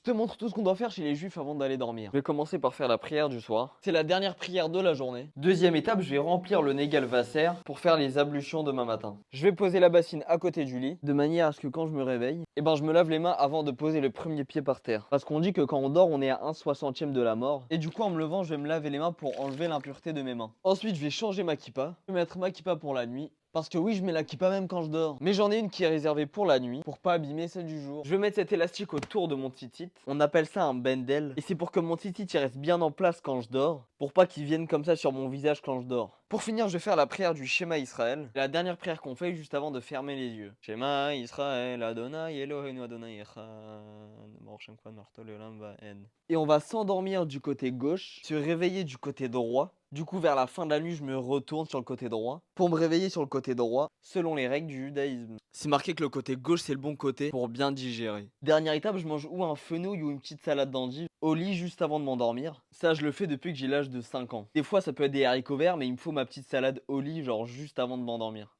te montre tout ce qu'on doit faire chez les juifs avant d'aller dormir. Je vais commencer par faire la prière du soir. C'est la dernière prière de la journée. Deuxième étape, je vais remplir le Négal Vasser pour faire les ablutions demain matin. Je vais poser la bassine à côté du lit, de manière à ce que quand je me réveille, je me lave les mains avant de poser le premier pied par terre. Parce qu'on dit que quand on dort, on est à 1/60e de la mort. Et du coup, en me levant, je vais me laver les mains pour enlever l'impureté de mes mains. Ensuite, je vais changer ma kippa. Je vais mettre ma kippa pour la nuit. Parce que oui, je mets la kippa même quand je dors. Mais j'en ai une qui est réservée pour la nuit, pour pas abîmer celle du jour. Je vais mettre cet élastique autour de mon titit. On appelle ça un bendel. Et c'est pour que mon titit il reste bien en place quand je dors. Pour pas qu'il vienne comme ça sur mon visage quand je dors. Pour finir, je vais faire la prière du Shema Israël. La dernière prière qu'on fait juste avant de fermer les yeux. Shema Israël, Adonai Eloheinu Adonai Echad. Baruch Shem Kvad Malchto Leolam Vaed. Et on va s'endormir du côté gauche, se réveiller du côté droit. Du coup, vers la fin de la nuit, je me retourne sur le côté droit pour me réveiller sur le côté droit, selon les règles du judaïsme. C'est marqué que le côté gauche, c'est le bon côté pour bien digérer. Dernière étape, je mange ou un fenouil ou une petite salade d'endive au lit juste avant de m'endormir. Ça, je le fais depuis que j'ai l'âge de 5 ans. Des fois, ça peut être des haricots verts, mais il me faut ma petite salade au lit, genre juste avant de m'endormir.